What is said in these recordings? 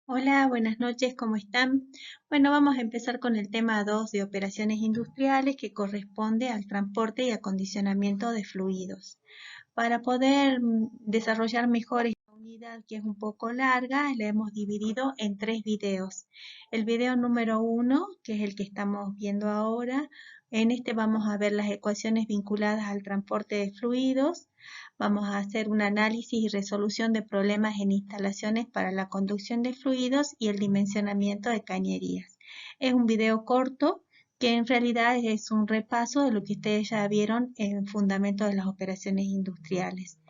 Hola, buenas noches, ¿cómo están? Bueno, vamos a empezar con el tema 2 de operaciones industriales que corresponde al transporte y acondicionamiento de fluidos. Para poder desarrollar mejor esta unidad que es un poco larga, la hemos dividido en tres videos. El video número 1, que es el que estamos viendo ahora, en este vamos a ver las ecuaciones vinculadas al transporte de fluidos. Vamos a hacer un análisis y resolución de problemas en instalaciones para la conducción de fluidos y el dimensionamiento de cañerías. Es un video corto que en realidad es un repaso de lo que ustedes ya vieron en Fundamentos de las Operaciones Industriales.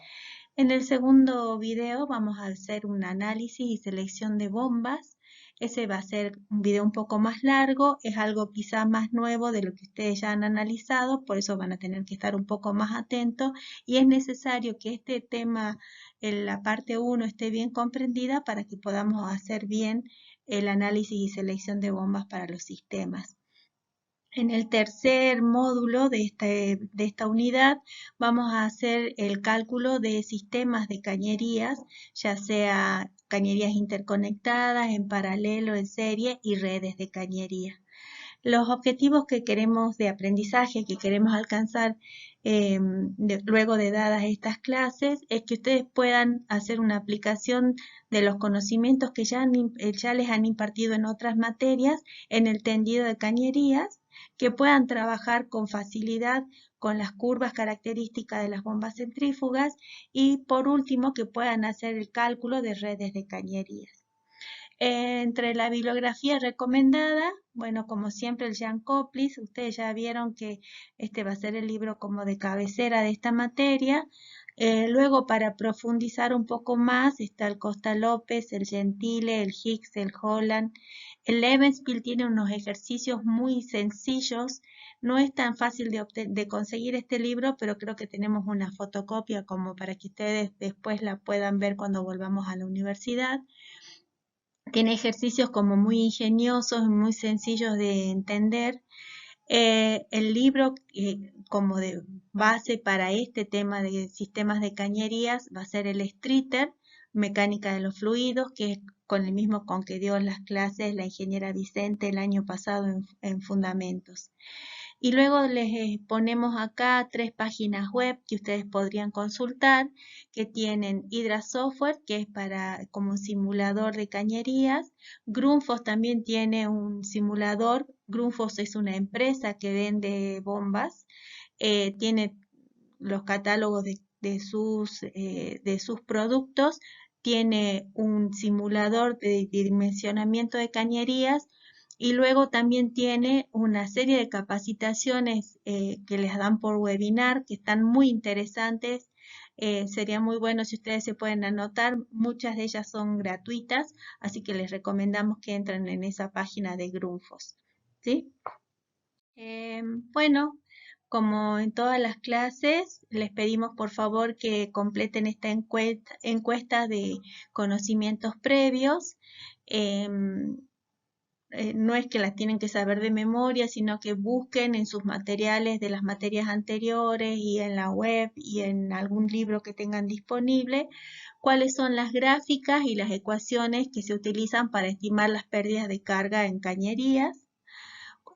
En el segundo video vamos a hacer un análisis y selección de bombas. Ese va a ser un video un poco más largo, es algo quizá más nuevo de lo que ustedes ya han analizado, por eso van a tener que estar un poco más atentos y es necesario que este tema, en la parte 1, esté bien comprendida para que podamos hacer bien el análisis y selección de bombas para los sistemas. En el tercer módulo de esta unidad vamos a hacer el cálculo de sistemas de cañerías, ya sea cañerías interconectadas, en paralelo, en serie y redes de cañería. Los objetivos que queremos de aprendizaje, que queremos alcanzar luego de dadas estas clases, es que ustedes puedan hacer una aplicación de los conocimientos que ya les han impartido en otras materias en el tendido de cañerías, que puedan trabajar con facilidad con las curvas características de las bombas centrífugas y por último que puedan hacer el cálculo de redes de cañerías. Entre la bibliografía recomendada, bueno, como siempre el Jan Coplis, ustedes ya vieron que este va a ser el libro como de cabecera de esta materia. Luego, para profundizar un poco más, está el Costa López, el Gentile, el Hicks, el Holland. El Levenspiel tiene unos ejercicios muy sencillos. No es tan fácil de conseguir este libro, pero creo que tenemos una fotocopia como para que ustedes después la puedan ver cuando volvamos a la universidad. Tiene ejercicios como muy ingeniosos, muy sencillos de entender. El libro como de base para este tema de sistemas de cañerías va a ser el Streeter, Mecánica de los Fluidos, que es con el mismo con que dio las clases la ingeniera Vicente el año pasado en Fundamentos. Y luego les ponemos acá tres páginas web que ustedes podrían consultar, que tienen Hydra Software, que es para como un simulador de cañerías. Grundfos también tiene un simulador. Grundfos es una empresa que vende bombas. Tiene los catálogos de sus productos. Tiene un simulador de dimensionamiento de cañerías y luego también tiene una serie de capacitaciones que les dan por webinar que están muy interesantes. Sería muy bueno si ustedes se pueden anotar. Muchas de ellas son gratuitas, así que les recomendamos que entren en esa página de Grundfos. ¿Sí? Bueno, como en todas las clases, les pedimos por favor que completen esta encuesta de conocimientos previos. Em, no es que las tienen que saber de memoria, sino que busquen en sus materiales de las materias anteriores y en la web y en algún libro que tengan disponible, cuáles son las gráficas y las ecuaciones que se utilizan para estimar las pérdidas de carga en cañerías,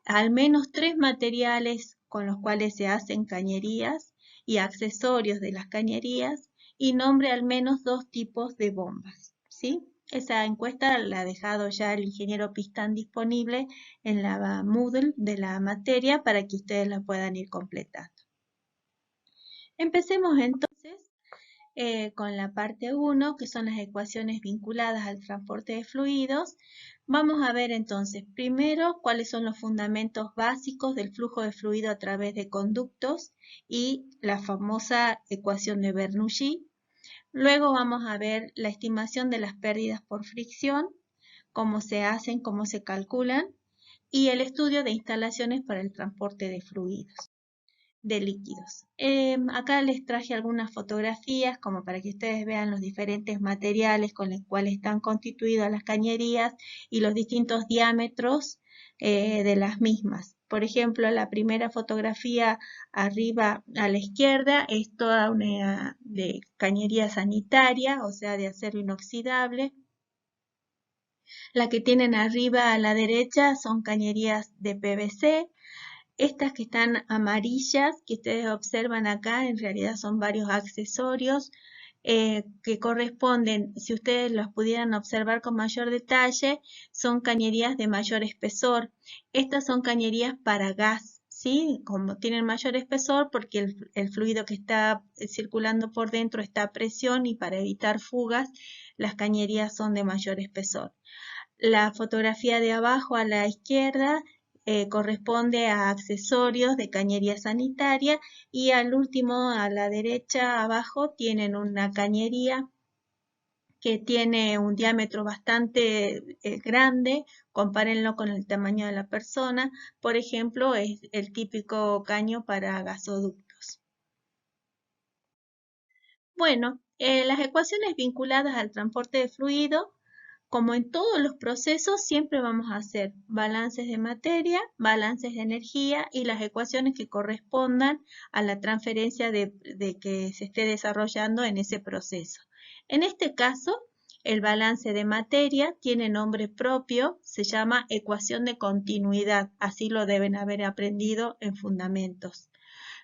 al menos tres materiales con los cuales se hacen cañerías y accesorios de las cañerías y nombre al menos dos tipos de bombas, ¿sí? Esa encuesta la ha dejado ya el ingeniero Pistán disponible en la Moodle de la materia para que ustedes la puedan ir completando. Empecemos entonces con la parte 1, que son las ecuaciones vinculadas al transporte de fluidos. Vamos a ver entonces primero cuáles son los fundamentos básicos del flujo de fluido a través de conductos y la famosa ecuación de Bernoulli. Luego vamos a ver la estimación de las pérdidas por fricción, cómo se hacen, cómo se calculan, y el estudio de instalaciones para el transporte de fluidos, de líquidos. Acá les traje algunas fotografías como para que ustedes vean los diferentes materiales con los cuales están constituidas las cañerías y los distintos diámetros de las mismas. Por ejemplo, la primera fotografía arriba a la izquierda es toda una de cañería sanitaria, o sea, de acero inoxidable. La que tienen arriba a la derecha son cañerías de PVC. Estas que están amarillas, que ustedes observan acá, en realidad son varios accesorios que corresponden, si ustedes los pudieran observar con mayor detalle, son cañerías de mayor espesor. Estas son cañerías para gas, ¿sí? Como tienen mayor espesor porque el fluido que está circulando por dentro está a presión y para evitar fugas, las cañerías son de mayor espesor. La fotografía de abajo a la izquierda corresponde a accesorios de cañería sanitaria y al último a la derecha abajo tienen una cañería que tiene un diámetro bastante grande, compárenlo con el tamaño de la persona, por ejemplo es el típico caño para gasoductos. Bueno, las ecuaciones vinculadas al transporte de fluido, como en todos los procesos, siempre vamos a hacer balances de materia, balances de energía y las ecuaciones que correspondan a la transferencia de que se esté desarrollando en ese proceso. En este caso, el balance de materia tiene nombre propio, se llama ecuación de continuidad, así lo deben haber aprendido en fundamentos.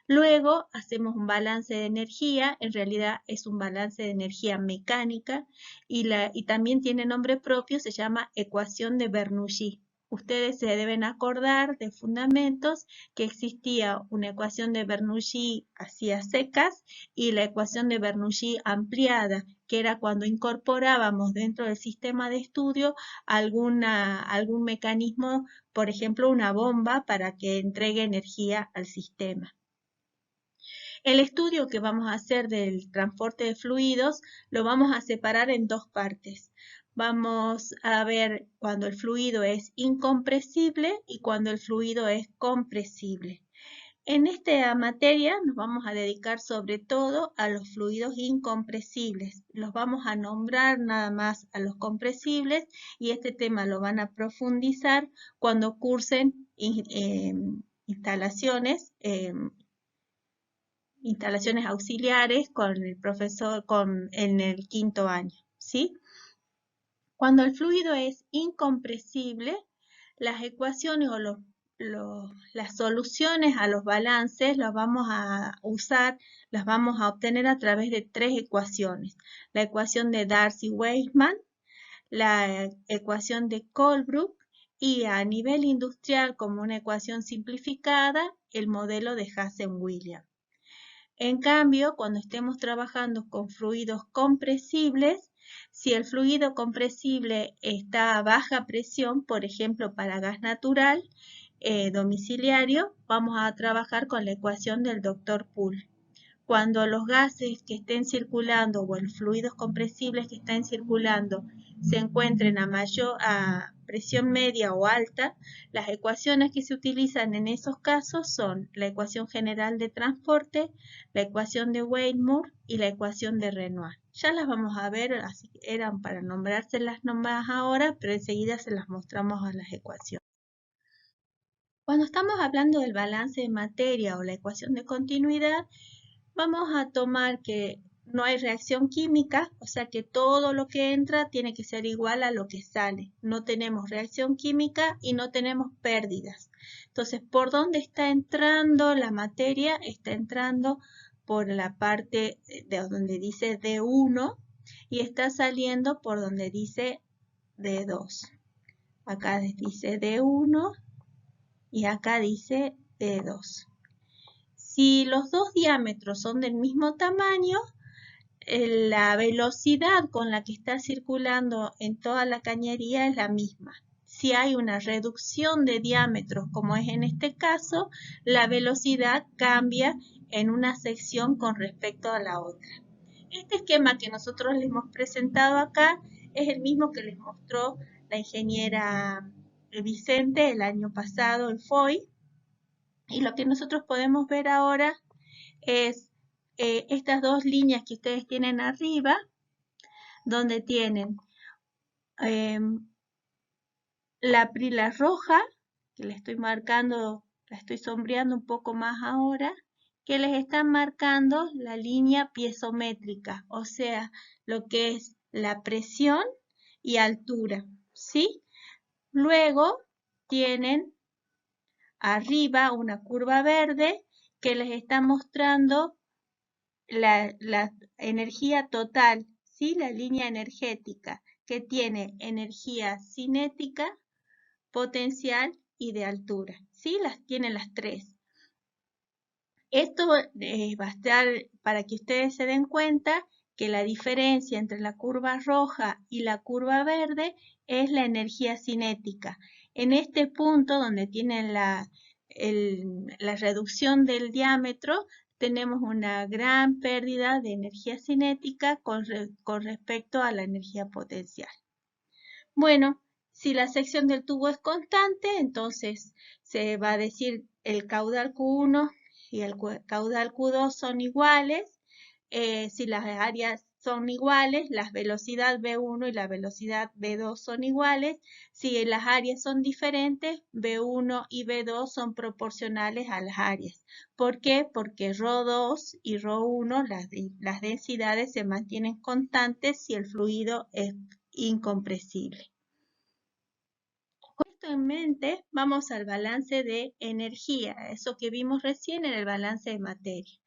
Luego hacemos un balance de energía, en realidad es un balance de energía mecánica y también tiene nombre propio, se llama ecuación de Bernoulli. Ustedes se deben acordar de fundamentos que existía una ecuación de Bernoulli así a secas y la ecuación de Bernoulli ampliada, que era cuando incorporábamos dentro del sistema de estudio algún mecanismo, por ejemplo una bomba para que entregue energía al sistema. El estudio que vamos a hacer del transporte de fluidos lo vamos a separar en dos partes. Vamos a ver cuando el fluido es incompresible y cuando el fluido es compresible. En esta materia nos vamos a dedicar sobre todo a los fluidos incompresibles. Los vamos a nombrar nada más a los compresibles y este tema lo van a profundizar cuando cursen instalaciones auxiliares con el profesor en el quinto año, ¿sí? Cuando el fluido es incompresible, las ecuaciones o las soluciones a los balances las vamos a usar, las vamos a obtener a través de tres ecuaciones. La ecuación de Darcy-Weisman, la ecuación de Colebrook y a nivel industrial como una ecuación simplificada, el modelo de Hazen-Williams. En cambio, cuando estemos trabajando con fluidos compresibles, si el fluido compresible está a baja presión, por ejemplo para gas natural domiciliario, vamos a trabajar con la ecuación del Dr. Poole. Cuando los gases que estén circulando o los fluidos compresibles que estén circulando se encuentren a presión media o alta, las ecuaciones que se utilizan en esos casos son la ecuación general de transporte, la ecuación de Weymouth y la ecuación de Renoir. Ya las vamos a ver, así eran para nombrárselas nomás ahora, pero enseguida se las mostramos a las ecuaciones. Cuando estamos hablando del balance de materia o la ecuación de continuidad, vamos a tomar que no hay reacción química, o sea que todo lo que entra tiene que ser igual a lo que sale. No tenemos reacción química y no tenemos pérdidas. Entonces, ¿por dónde está entrando la materia? Está entrando por la parte de donde dice D1 y está saliendo por donde dice D2. Acá dice D1 y acá dice D2. Si los dos diámetros son del mismo tamaño, la velocidad con la que está circulando en toda la cañería es la misma. Si hay una reducción de diámetros, como es en este caso, la velocidad cambia en una sección con respecto a la otra. Este esquema que nosotros les hemos presentado acá es el mismo que les mostró la ingeniera Vicente el año pasado en FOI. Y lo que nosotros podemos ver ahora es estas dos líneas que ustedes tienen arriba, donde tienen la roja, que le estoy marcando, la estoy sombreando un poco más ahora, que les están marcando la línea piezométrica, o sea, lo que es la presión y altura. ¿sí? Luego tienen arriba una curva verde que les está mostrando la energía total, ¿sí? La línea energética, que tiene energía cinética, potencial y de altura, ¿sí? Tiene las tres. Esto va a estar para que ustedes se den cuenta que la diferencia entre la curva roja y la curva verde es la energía cinética. En este punto donde tienen la reducción del diámetro, tenemos una gran pérdida de energía cinética con respecto a la energía potencial. Bueno, si la sección del tubo es constante, entonces se va a decir el caudal Q1 y el caudal Q2 son iguales. Si las áreas son iguales, la velocidad V1 y la velocidad V2 son iguales. Si las áreas son diferentes, V1 y V2 son proporcionales a las áreas. ¿Por qué? Porque ρ2 y ρ1, las densidades se mantienen constantes si el fluido es incompresible. Con esto en mente, vamos al balance de energía, eso que vimos recién en el balance de materia.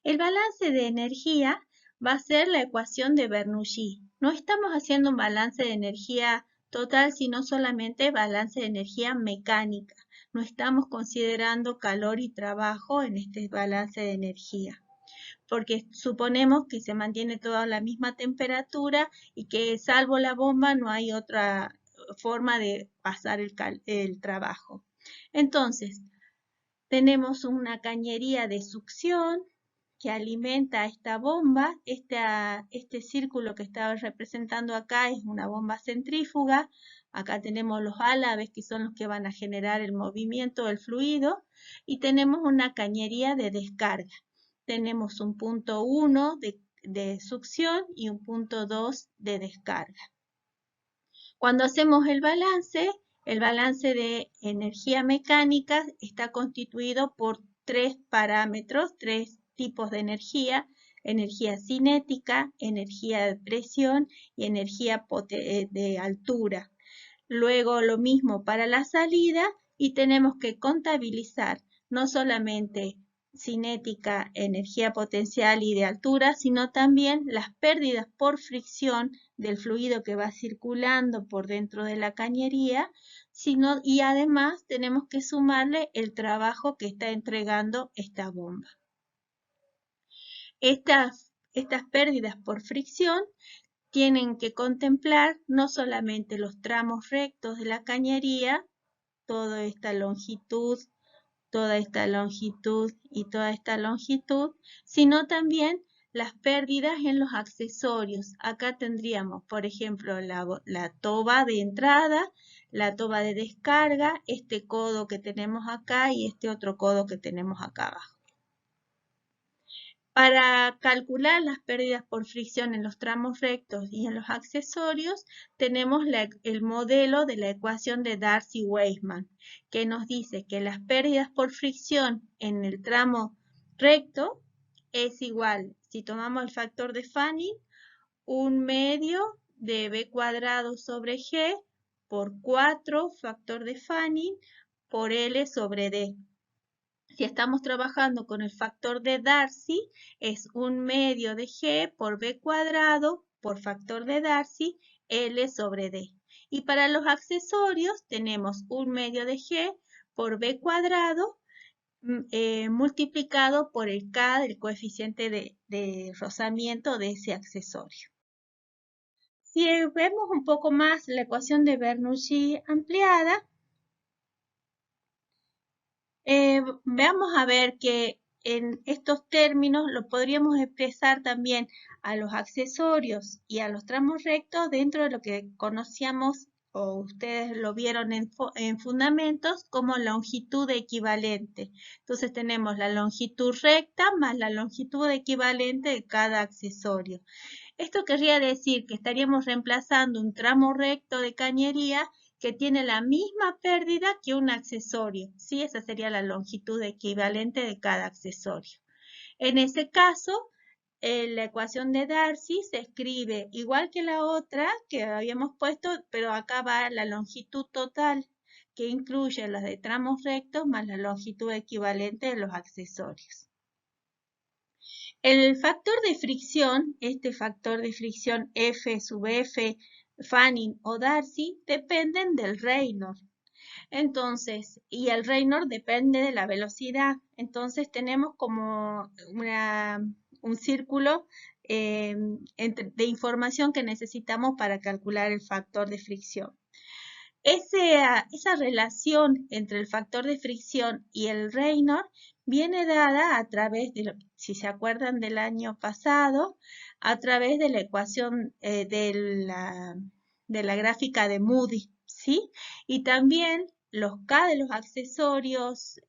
El balance de energía va a ser la ecuación de Bernoulli. No estamos haciendo un balance de energía total, sino solamente balance de energía mecánica. No estamos considerando calor y trabajo en este balance de energía, porque suponemos que se mantiene toda la misma temperatura y que salvo la bomba no hay otra forma de pasar el trabajo. Entonces, tenemos una cañería de succión que alimenta esta bomba. Este círculo que estaba representando acá es una bomba centrífuga. Acá tenemos los álabes que son los que van a generar el movimiento del fluido. Y tenemos una cañería de descarga. Tenemos un punto 1 de succión y un punto 2 de descarga. Cuando hacemos el balance de energía mecánica está constituido por tres parámetros, tres tipos de energía cinética, energía de presión y energía de altura. Luego lo mismo para la salida y tenemos que contabilizar no solamente cinética, energía potencial y de altura, sino también las pérdidas por fricción del fluido que va circulando por dentro de la cañería, y además tenemos que sumarle el trabajo que está entregando esta bomba. Estas pérdidas por fricción tienen que contemplar no solamente los tramos rectos de la cañería, toda esta longitud y toda esta longitud, sino también las pérdidas en los accesorios. Acá tendríamos, por ejemplo, la toba de entrada, la toba de descarga, este codo que tenemos acá y este otro codo que tenemos acá abajo. Para calcular las pérdidas por fricción en los tramos rectos y en los accesorios, tenemos el modelo de la ecuación de Darcy-Weisman, que nos dice que las pérdidas por fricción en el tramo recto es igual, si tomamos el factor de Fanning, 1/2 de b cuadrado sobre g por 4 factor de Fanning por L sobre D. Si estamos trabajando con el factor de Darcy, es 1/2 de g por b cuadrado por factor de Darcy, L sobre D. Y para los accesorios tenemos 1/2 de g por b cuadrado multiplicado por el K del coeficiente de rozamiento de ese accesorio. Si vemos un poco más la ecuación de Bernoulli ampliada, veamos a ver que en estos términos lo podríamos expresar también a los accesorios y a los tramos rectos dentro de lo que conocíamos o ustedes lo vieron en fundamentos como longitud equivalente. Entonces tenemos la longitud recta más la longitud equivalente de cada accesorio. Esto querría decir que estaríamos reemplazando un tramo recto de cañería que tiene la misma pérdida que un accesorio, ¿sí? Esa sería la longitud equivalente de cada accesorio. En ese caso, la ecuación de Darcy se escribe igual que la otra que habíamos puesto, pero acá va la longitud total, que incluye las de tramos rectos más la longitud equivalente de los accesorios. El factor de fricción, este factor de fricción F sub F, Fanning o Darcy, dependen del Reynolds. Entonces, y el Reynolds depende de la velocidad. Entonces tenemos como un círculo de información que necesitamos para calcular el factor de fricción. Esa relación entre el factor de fricción y el Reynolds viene dada a través de, si se acuerdan del año pasado, a través de la ecuación de la gráfica de Moody, ¿sí? Y también los K de los accesorios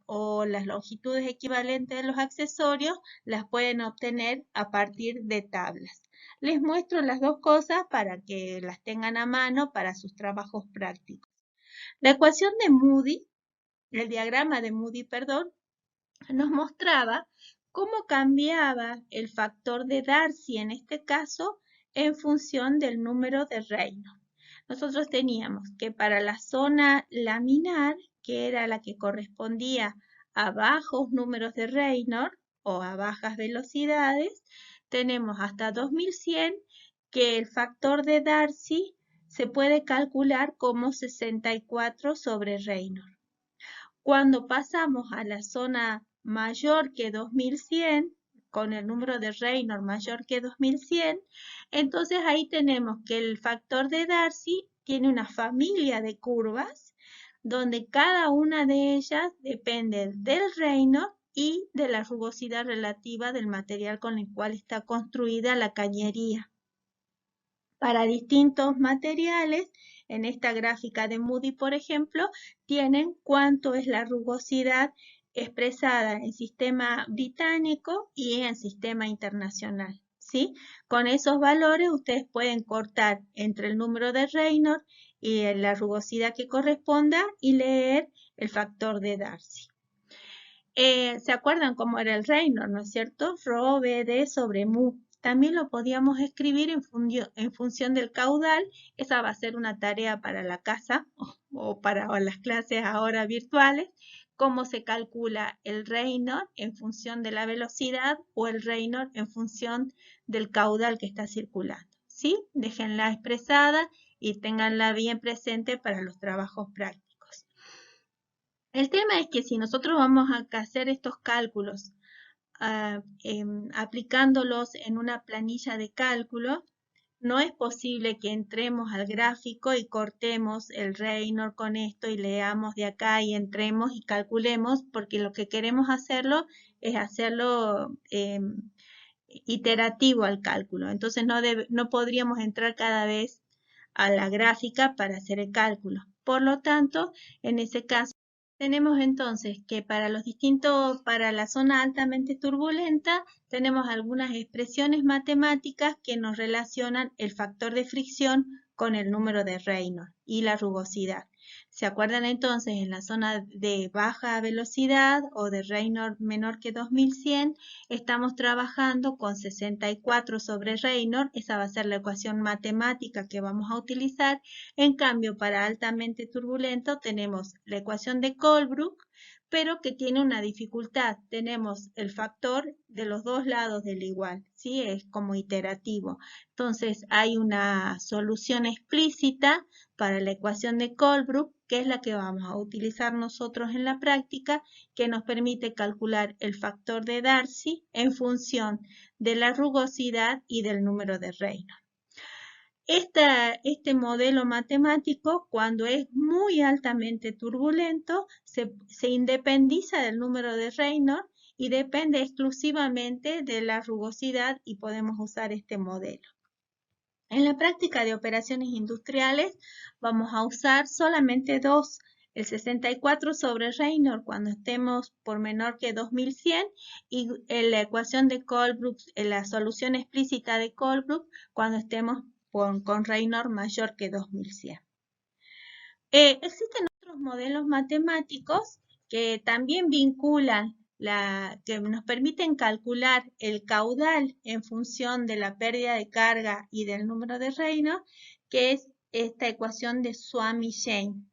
o las longitudes equivalentes de los accesorios las pueden obtener a partir de tablas. Les muestro las dos cosas para que las tengan a mano para sus trabajos prácticos. La ecuación de Moody, el diagrama de Moody, perdón, nos mostraba cómo cambiaba el factor de Darcy en este caso en función del número de Reynolds. Nosotros teníamos que para la zona laminar, que era la que correspondía a bajos números de Reynolds o a bajas velocidades, tenemos hasta 2100 que el factor de Darcy se puede calcular como 64 sobre Reynolds. Cuando pasamos a la zona mayor que 2100, con el número de Reynolds mayor que 2100, entonces ahí tenemos que el factor de Darcy tiene una familia de curvas donde cada una de ellas depende del Reynolds y de la rugosidad relativa del material con el cual está construida la cañería. Para distintos materiales, en esta gráfica de Moody, por ejemplo, tienen cuánto es la rugosidad expresada en sistema británico y en sistema internacional, ¿sí? Con esos valores ustedes pueden cortar entre el número de Reynolds y la rugosidad que corresponda y leer el factor de Darcy. ¿Se acuerdan cómo era el Reynolds, no es cierto? Rho BD sobre mu. También lo podíamos escribir en función del caudal. Esa va a ser una tarea para la casa o para las clases ahora virtuales. Cómo se calcula el Reynolds en función de la velocidad o el Reynolds en función del caudal que está circulando. ¿Sí? Déjenla expresada y ténganla bien presente para los trabajos prácticos. El tema es que si nosotros vamos a hacer estos cálculos aplicándolos en una planilla de cálculo, no es posible que entremos al gráfico y cortemos el Reynolds con esto y leamos de acá y entremos y calculemos, porque lo que queremos hacerlo es hacerlo iterativo al cálculo. Entonces no podríamos entrar cada vez a la gráfica para hacer el cálculo. Por lo tanto, en ese caso, tenemos entonces que para la zona altamente turbulenta, tenemos algunas expresiones matemáticas que nos relacionan el factor de fricción con el número de Reynolds y la rugosidad. ¿Se acuerdan entonces en la zona de baja velocidad o de Reynolds menor que 2100? Estamos trabajando con 64 sobre Reynolds, esa va a ser la ecuación matemática que vamos a utilizar. En cambio, para altamente turbulento tenemos la ecuación de Colebrook, pero que tiene una dificultad. Tenemos el factor de los dos lados del igual, ¿sí? Es como iterativo. Entonces, hay una solución explícita para la ecuación de Colebrook, que es la que vamos a utilizar nosotros en la práctica, que nos permite calcular el factor de Darcy en función de la rugosidad y del número de Reynolds. Este modelo matemático, cuando es muy altamente turbulento, se independiza del número de Reynolds y depende exclusivamente de la rugosidad y podemos usar este modelo. En la práctica de operaciones industriales vamos a usar solamente dos, el 64 sobre Reynolds cuando estemos por menor que 2100 y la ecuación de Colebrook, la solución explícita de Colebrook cuando estemos con Reynolds mayor que 2100. Existen otros modelos matemáticos que también vinculan que nos permiten calcular el caudal en función de la pérdida de carga y del número de Reynolds, que es esta ecuación de Suomi-Jain.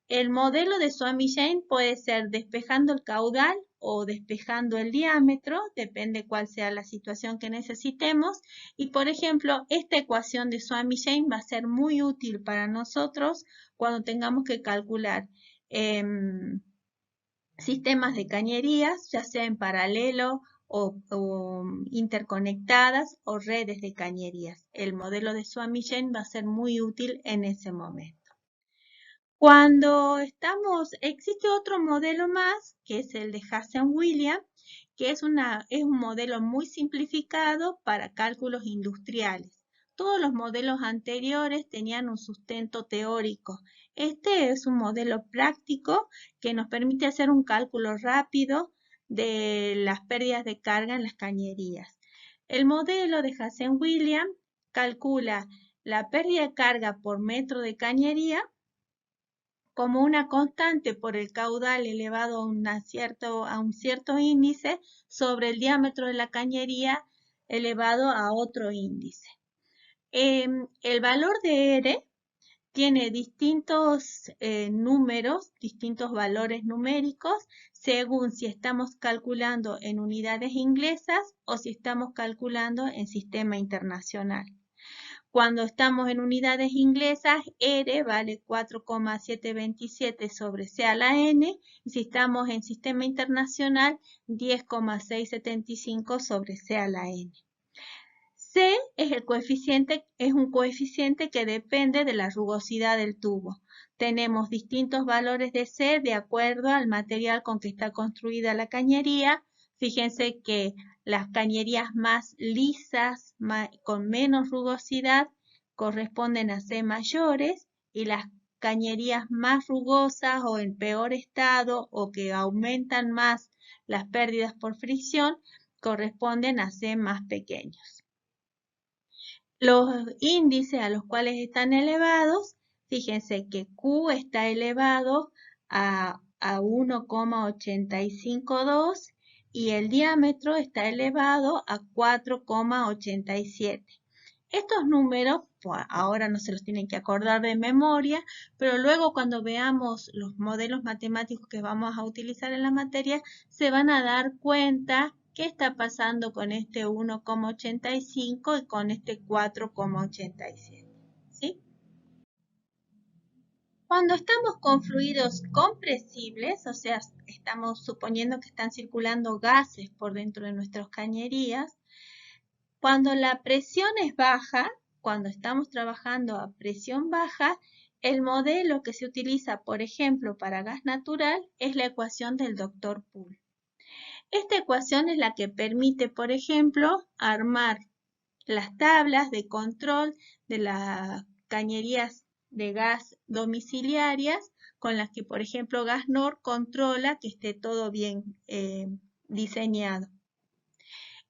El modelo de Suomi-Jain puede ser despejando el caudal o despejando el diámetro, depende cuál sea la situación que necesitemos. Y por ejemplo, esta ecuación de Suomi-Jain va a ser muy útil para nosotros cuando tengamos que calcular sistemas de cañerías, ya sea en paralelo o interconectadas o redes de cañerías. El modelo de Suomi-Jain va a ser muy útil en ese momento. Existe otro modelo más, que es el de Hazen-Williams, que es un modelo muy simplificado para cálculos industriales. Todos los modelos anteriores tenían un sustento teórico. Este es un modelo práctico que nos permite hacer un cálculo rápido de las pérdidas de carga en las cañerías. El modelo de Hazen-Williams calcula la pérdida de carga por metro de cañería como una constante por el caudal elevado a un cierto índice sobre el diámetro de la cañería elevado a otro índice. El valor de R tiene distintos números, distintos valores numéricos, según si estamos calculando en unidades inglesas o si estamos calculando en sistema internacional. Cuando estamos en unidades inglesas, R vale 4,727 sobre C a la N, y si estamos en sistema internacional, 10,675 sobre C a la N. C es un coeficiente que depende de la rugosidad del tubo. Tenemos distintos valores de C de acuerdo al material con que está construida la cañería. Fíjense que las cañerías más lisas, con menos rugosidad, corresponden a C mayores, y las cañerías más rugosas o en peor estado o que aumentan más las pérdidas por fricción corresponden a C más pequeños. Los índices a los cuales están elevados, fíjense que Q está elevado a 1,852 y el diámetro está elevado a 4,87. Estos números, pues, ahora no se los tienen que acordar de memoria, pero luego cuando veamos los modelos matemáticos que vamos a utilizar en la materia, se van a dar cuenta qué está pasando con este 1,85 y con este 4,87. ¿Sí? Cuando estamos con fluidos compresibles, o sea, estamos suponiendo que están circulando gases por dentro de nuestras cañerías, cuando la presión es baja, cuando estamos trabajando a presión baja, el modelo que se utiliza, por ejemplo, para gas natural es la ecuación del Dr. Poole. Esta ecuación es la que permite, por ejemplo, armar las tablas de control de las cañerías de gas domiciliarias con las que, por ejemplo, Gasnor controla que esté todo bien diseñado.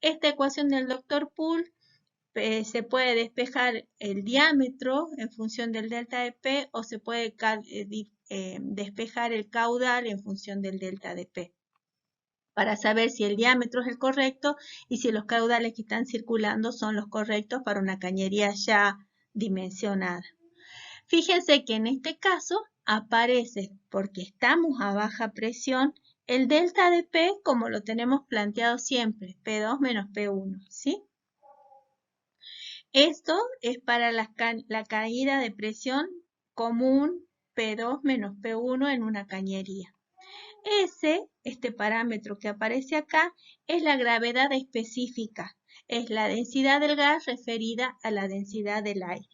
Esta ecuación del Dr. Poole se puede despejar el diámetro en función del delta de P o se puede despejar el caudal en función del delta de P, para saber si el diámetro es el correcto y si los caudales que están circulando son los correctos para una cañería ya dimensionada. Fíjense que en este caso aparece, porque estamos a baja presión, el delta de P como lo tenemos planteado siempre, P2 menos P1, ¿sí? Esto es para la caída de presión común P2 menos P1 en una cañería. Este parámetro que aparece acá, es la gravedad específica, es la densidad del gas referida a la densidad del aire.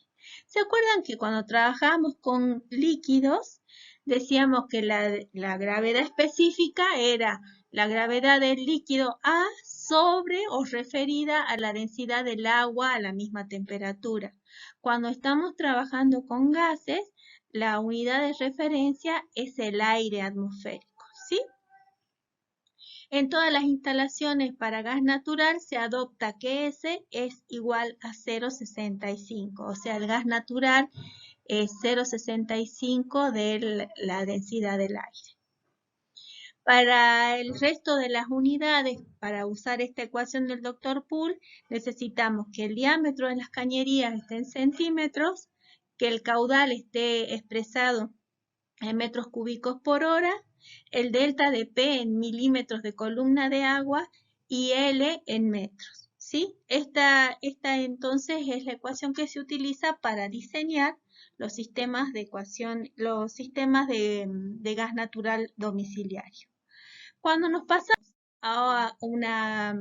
¿Se acuerdan que cuando trabajamos con líquidos, decíamos que la gravedad específica era la gravedad del líquido A sobre o referida a la densidad del agua a la misma temperatura? Cuando estamos trabajando con gases, la unidad de referencia es el aire atmosférico, ¿sí? En todas las instalaciones para gas natural se adopta que S es igual a 0,65, o sea, el gas natural es 0,65 de la densidad del aire. Para el resto de las unidades, para usar esta ecuación del doctor Poole, necesitamos que el diámetro de las cañerías esté en centímetros, que el caudal esté expresado en metros cúbicos por hora, el delta de P en milímetros de columna de agua y L en metros. ¿Sí? Esta entonces es la ecuación que se utiliza para diseñar los sistemas de ecuación, los sistemas de gas natural domiciliario. Cuando nos pasamos a una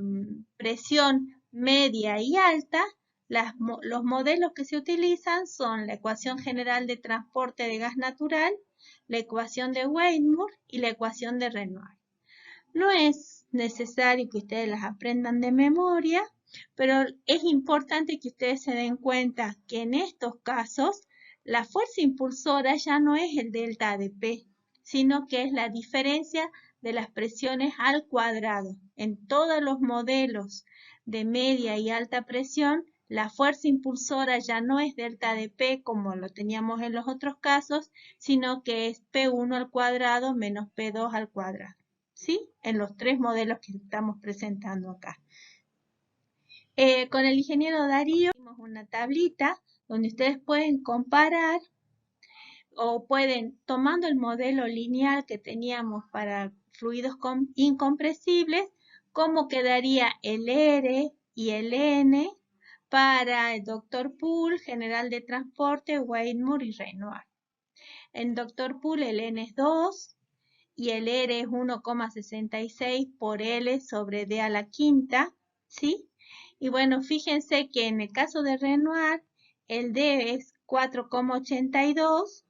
presión media y alta, los modelos que se utilizan son la ecuación general de transporte de gas natural, la ecuación de Weismuth y la ecuación de Renoir. No es necesario que ustedes las aprendan de memoria, pero es importante que ustedes se den cuenta que en estos casos la fuerza impulsora ya no es el delta de P, sino que es la diferencia de las presiones al cuadrado. En todos los modelos de media y alta presión, la fuerza impulsora ya no es delta de P como lo teníamos en los otros casos, sino que es P1 al cuadrado menos P2 al cuadrado. ¿Sí? En los tres modelos que estamos presentando acá. Con el ingeniero Darío tenemos una tablita donde ustedes pueden comparar o pueden, tomando el modelo lineal que teníamos para fluidos incompresibles, cómo quedaría el R y el N para el Dr. Poole, general de transporte, Weismuth y Renoir. En Dr. Poole el N es 2, y el R es 1,66 por L sobre D a la quinta, ¿sí? Y bueno, fíjense que en el caso de Renoir, el D es 4,82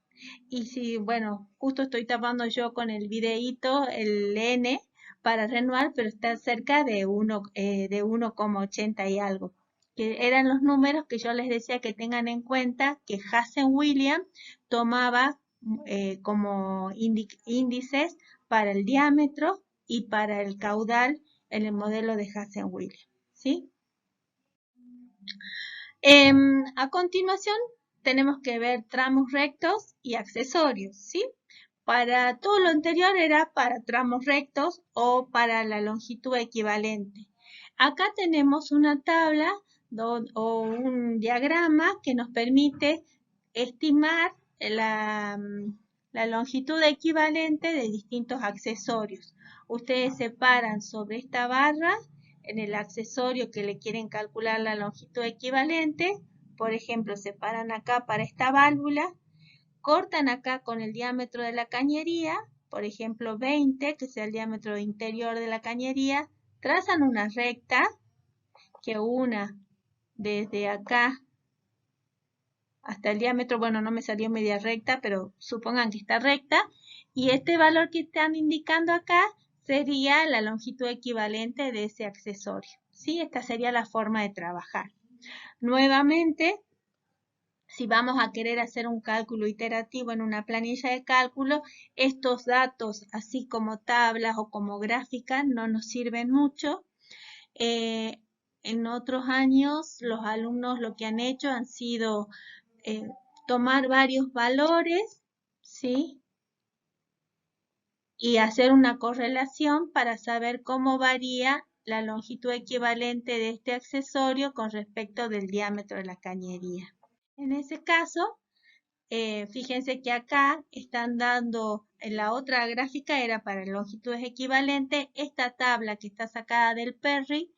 y si, bueno, justo estoy tapando yo con el videíto el N para Renoir, pero está cerca de 1,80 y algo, que eran los números que yo les decía que tengan en cuenta que Hazen-Williams tomaba como índices para el diámetro y para el caudal en el modelo de Hazen-Williams, ¿sí? A continuación tenemos que ver tramos rectos y accesorios, ¿sí? Para todo lo anterior era para tramos rectos o para la longitud equivalente. Acá tenemos una tabla o un diagrama que nos permite estimar la longitud equivalente de distintos accesorios. Ustedes separan sobre esta barra en el accesorio que le quieren calcular la longitud equivalente. Por ejemplo, separan acá para esta válvula, cortan acá con el diámetro de la cañería, por ejemplo 20, que es el diámetro interior de la cañería, trazan una recta que una desde acá hasta el diámetro, bueno, no me salió media recta, pero supongan que está recta, y este valor que están indicando acá sería la longitud equivalente de ese accesorio, ¿sí? Esta sería la forma de trabajar. Nuevamente, si vamos a querer hacer un cálculo iterativo en una planilla de cálculo, estos datos, así como tablas o como gráficas, no nos sirven mucho. En otros años, los alumnos lo que han hecho han sido tomar varios valores, ¿sí? Y hacer una correlación para saber cómo varía la longitud equivalente de este accesorio con respecto del diámetro de la cañería. En ese caso, fíjense que acá están dando, en la otra gráfica era para longitudes equivalentes, esta tabla que está sacada del Perry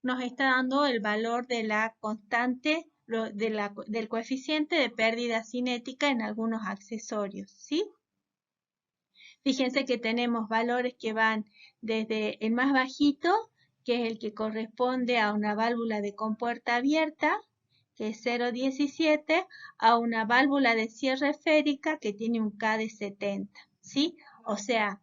nos está dando el valor de la constante, del coeficiente de pérdida cinética en algunos accesorios, ¿sí? Fíjense que tenemos valores que van desde el más bajito, que es el que corresponde a una válvula de compuerta abierta, que es 0,17, a una válvula de cierre esférica que tiene un K de 70, ¿sí? O sea,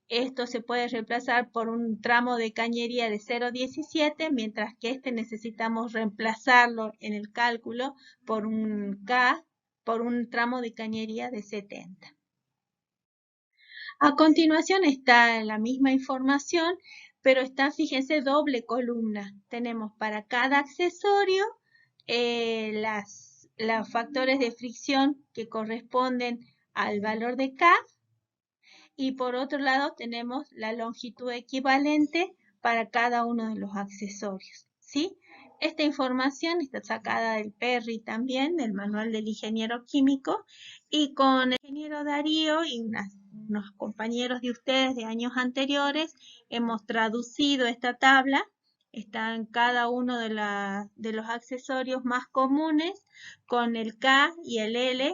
esto se puede reemplazar por un tramo de cañería de 0,17, mientras que este necesitamos reemplazarlo en el cálculo por un K, por un tramo de cañería de 70. A continuación está la misma información, pero está, fíjense, doble columna. Tenemos para cada accesorio los factores de fricción que corresponden al valor de K y por otro lado tenemos la longitud equivalente para cada uno de los accesorios, ¿sí? Esta información está sacada del PERRI también, del Manual del Ingeniero Químico, y con el ingeniero Darío y unos compañeros de ustedes de años anteriores hemos traducido esta tabla. Está en cada uno de los accesorios más comunes con el K y el L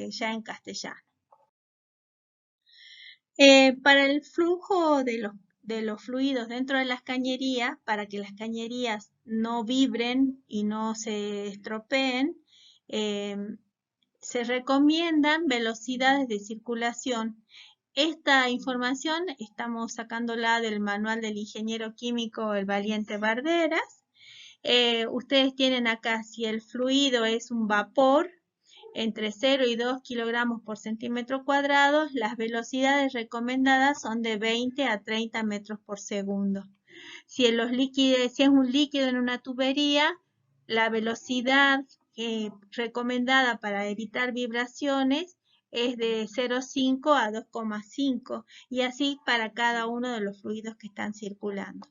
ya en castellano. Para el flujo de los fluidos dentro de las cañerías, para que las cañerías no vibren y no se estropeen, se recomiendan velocidades de circulación. Esta información estamos sacándola del Manual del Ingeniero Químico El Valiente Barderas. Ustedes tienen acá, si el fluido es un vapor, entre 0 y 2 kilogramos por centímetro cuadrado, las velocidades recomendadas son de 20 a 30 metros por segundo. Si es un líquido en una tubería, la velocidad recomendada para evitar vibraciones es de 0,5 a 2,5 y así para cada uno de los fluidos que están circulando.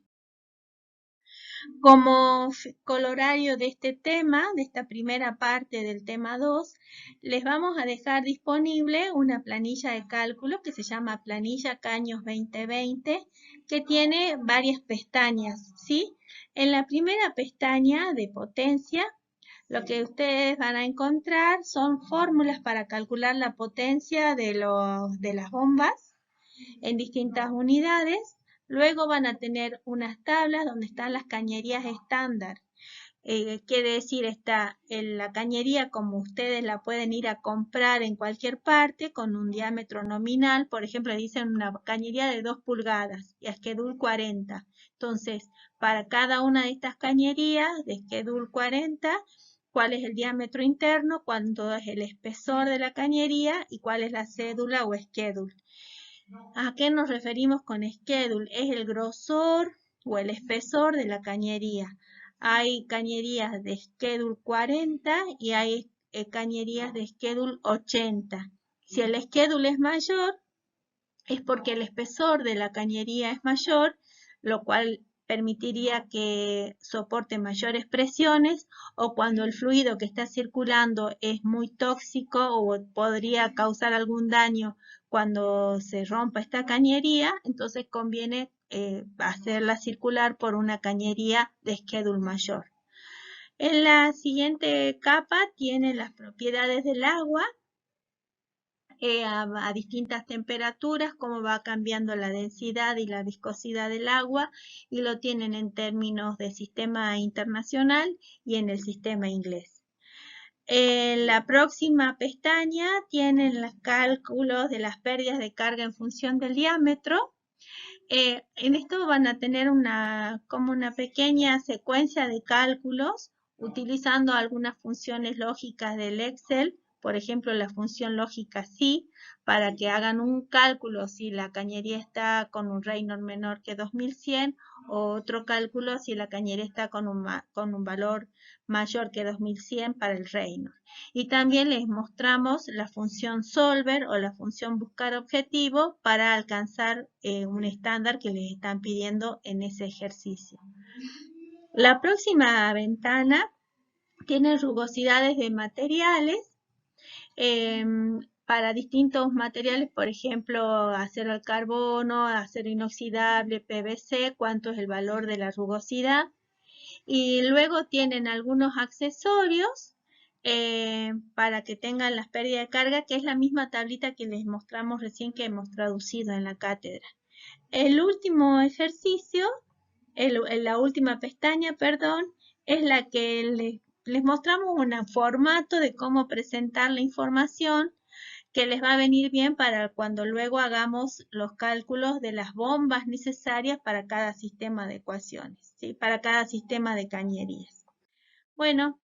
Como colorario de este tema, de esta primera parte del tema 2, les vamos a dejar disponible una planilla de cálculo que se llama Planilla Caños 2020, que tiene varias pestañas, ¿sí? En la primera pestaña de potencia, lo que ustedes van a encontrar son fórmulas para calcular la potencia de las bombas en distintas unidades. Luego van a tener unas tablas donde están las cañerías estándar. Quiere decir, está en la cañería como ustedes la pueden ir a comprar en cualquier parte con un diámetro nominal. Por ejemplo, dicen una cañería de 2 pulgadas y Schedule 40. Entonces, para cada una de estas cañerías de Schedule 40, cuál es el diámetro interno, cuánto es el espesor de la cañería y cuál es la cédula o schedule. ¿A qué nos referimos con schedule? Es el grosor o el espesor de la cañería. Hay cañerías de schedule 40 y hay cañerías de schedule 80. Si el schedule es mayor, es porque el espesor de la cañería es mayor, lo cual permitiría que soporte mayores presiones, o cuando el fluido que está circulando es muy tóxico o podría causar algún daño cuando se rompa esta cañería, entonces conviene hacerla circular por una cañería de schedule mayor. En la siguiente capa tiene las propiedades del agua, a distintas temperaturas, cómo va cambiando la densidad y la viscosidad del agua, y lo tienen en términos de sistema internacional y en el sistema inglés. En la próxima pestaña tienen los cálculos de las pérdidas de carga en función del diámetro. En esto van a tener como una pequeña secuencia de cálculos utilizando algunas funciones lógicas del Excel, por ejemplo la función lógica SI, para que hagan un cálculo si la cañería está con un Reynolds menor que 2100, o otro cálculo si la cañería está con un valor mayor que 2100 para el Reynolds. Y también les mostramos la función solver o la función buscar objetivo para alcanzar un estándar que les están pidiendo en ese ejercicio. La próxima ventana tiene rugosidades de materiales. Para distintos materiales, por ejemplo, acero al carbono, acero inoxidable, PVC, cuánto es el valor de la rugosidad. Y luego tienen algunos accesorios para que tengan las pérdidas de carga, que es la misma tablita que les mostramos recién, que hemos traducido en la cátedra. El último ejercicio, la última pestaña, perdón, es la que les mostramos un formato de cómo presentar la información que les va a venir bien para cuando luego hagamos los cálculos de las bombas necesarias para cada sistema de ecuaciones, ¿sí? Para cada sistema de cañerías. Bueno,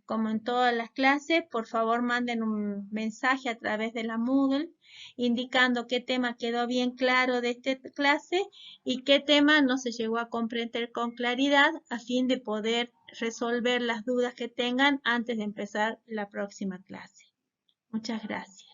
como en todas las clases, por favor manden un mensaje a través de la Moodle indicando qué tema quedó bien claro de esta clase y qué tema no se llegó a comprender con claridad, a fin de poder resolver las dudas que tengan antes de empezar la próxima clase. Muchas gracias.